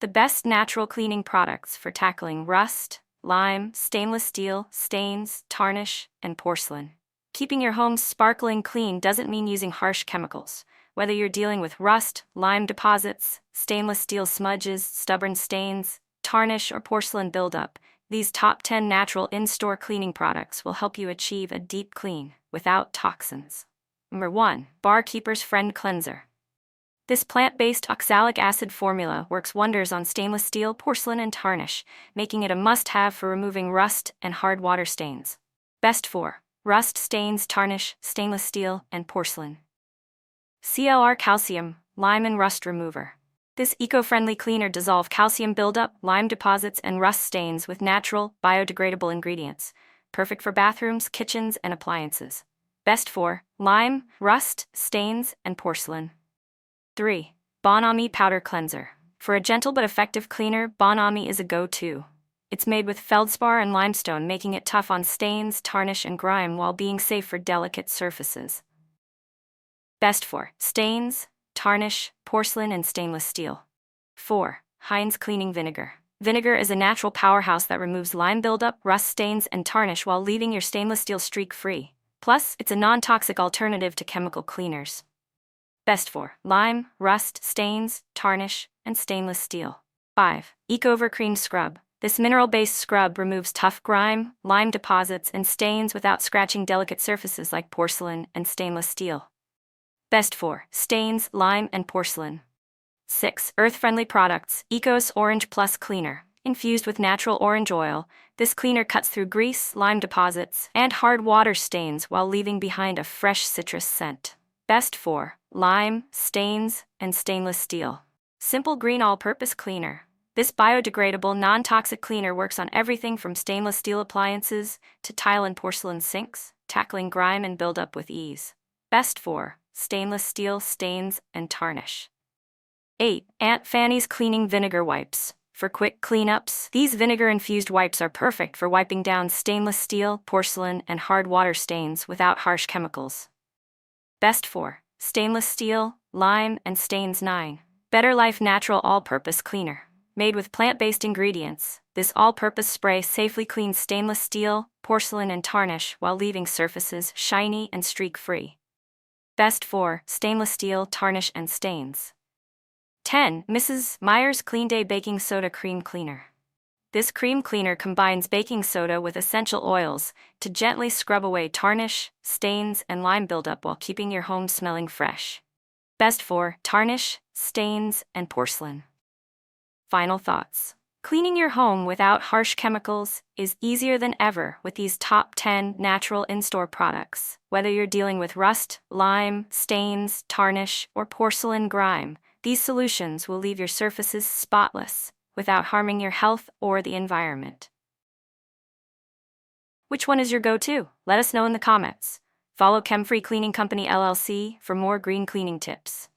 The best natural cleaning products for tackling rust, lime, stainless steel, stains, tarnish, and porcelain. Keeping your home sparkling clean doesn't mean using harsh chemicals. Whether you're dealing with rust, lime deposits, stainless steel smudges, stubborn stains, tarnish, or porcelain buildup, these top 10 natural in-store cleaning products will help you achieve a deep clean without toxins. Number 1. Barkeeper's Friend Cleanser. This plant-based oxalic acid formula works wonders on stainless steel, porcelain, and tarnish, making it a must-have for removing rust and hard water stains. Best for rust, stains, tarnish, stainless steel, and porcelain. CLR Calcium, Lime and Rust Remover. This eco-friendly cleaner dissolves calcium buildup, lime deposits, and rust stains with natural, biodegradable ingredients. Perfect for bathrooms, kitchens, and appliances. Best for lime, rust, stains, and porcelain. 3. Bonami Powder Cleanser. For a gentle but effective cleaner, Bonami is a go-to. It's made with feldspar and limestone, making it tough on stains, tarnish, and grime while being safe for delicate surfaces. Best for stains, tarnish, porcelain, and stainless steel. 4. Heinz Cleaning Vinegar. Vinegar is a natural powerhouse that removes lime buildup, rust stains, and tarnish while leaving your stainless steel streak-free. Plus, it's a non-toxic alternative to chemical cleaners. Best for lime, rust, stains, tarnish, and stainless steel. 5. Ecover Cream Scrub. This mineral-based scrub removes tough grime, lime deposits, and stains without scratching delicate surfaces like porcelain and stainless steel. Best for stains, lime, and porcelain. 6. Earth-friendly products. Ecos Orange Plus Cleaner. Infused with natural orange oil, this cleaner cuts through grease, lime deposits, and hard water stains while leaving behind a fresh citrus scent. Best for lime, stains, and stainless steel. Simple Green All-Purpose Cleaner. This biodegradable, non-toxic cleaner works on everything from stainless steel appliances to tile and porcelain sinks, tackling grime and buildup with ease. Best for stainless steel, stains, and tarnish. 8. Aunt Fanny's Cleaning Vinegar Wipes. For quick cleanups, these vinegar-infused wipes are perfect for wiping down stainless steel, porcelain, and hard water stains without harsh chemicals. Best for stainless steel, lime, and stains. 9. Better Life Natural All-Purpose Cleaner. Made with plant-based ingredients, this all-purpose spray safely cleans stainless steel, porcelain, and tarnish while leaving surfaces shiny and streak-free. Best for stainless steel, tarnish, and stains. 10. Mrs. Meyer's Clean Day Baking Soda Cream Cleaner. This cream cleaner combines baking soda with essential oils to gently scrub away tarnish, stains, and lime buildup while keeping your home smelling fresh. Best for tarnish, stains, and porcelain. Final thoughts. Cleaning your home without harsh chemicals is easier than ever with these top 10 natural in-store products. Whether you're dealing with rust, lime, stains, tarnish, or porcelain grime, these solutions will leave your surfaces spotless without harming your health or the environment. Which one is your go-to? Let us know in the comments. Follow ChemFreeCleaning Company LLC for more green cleaning tips.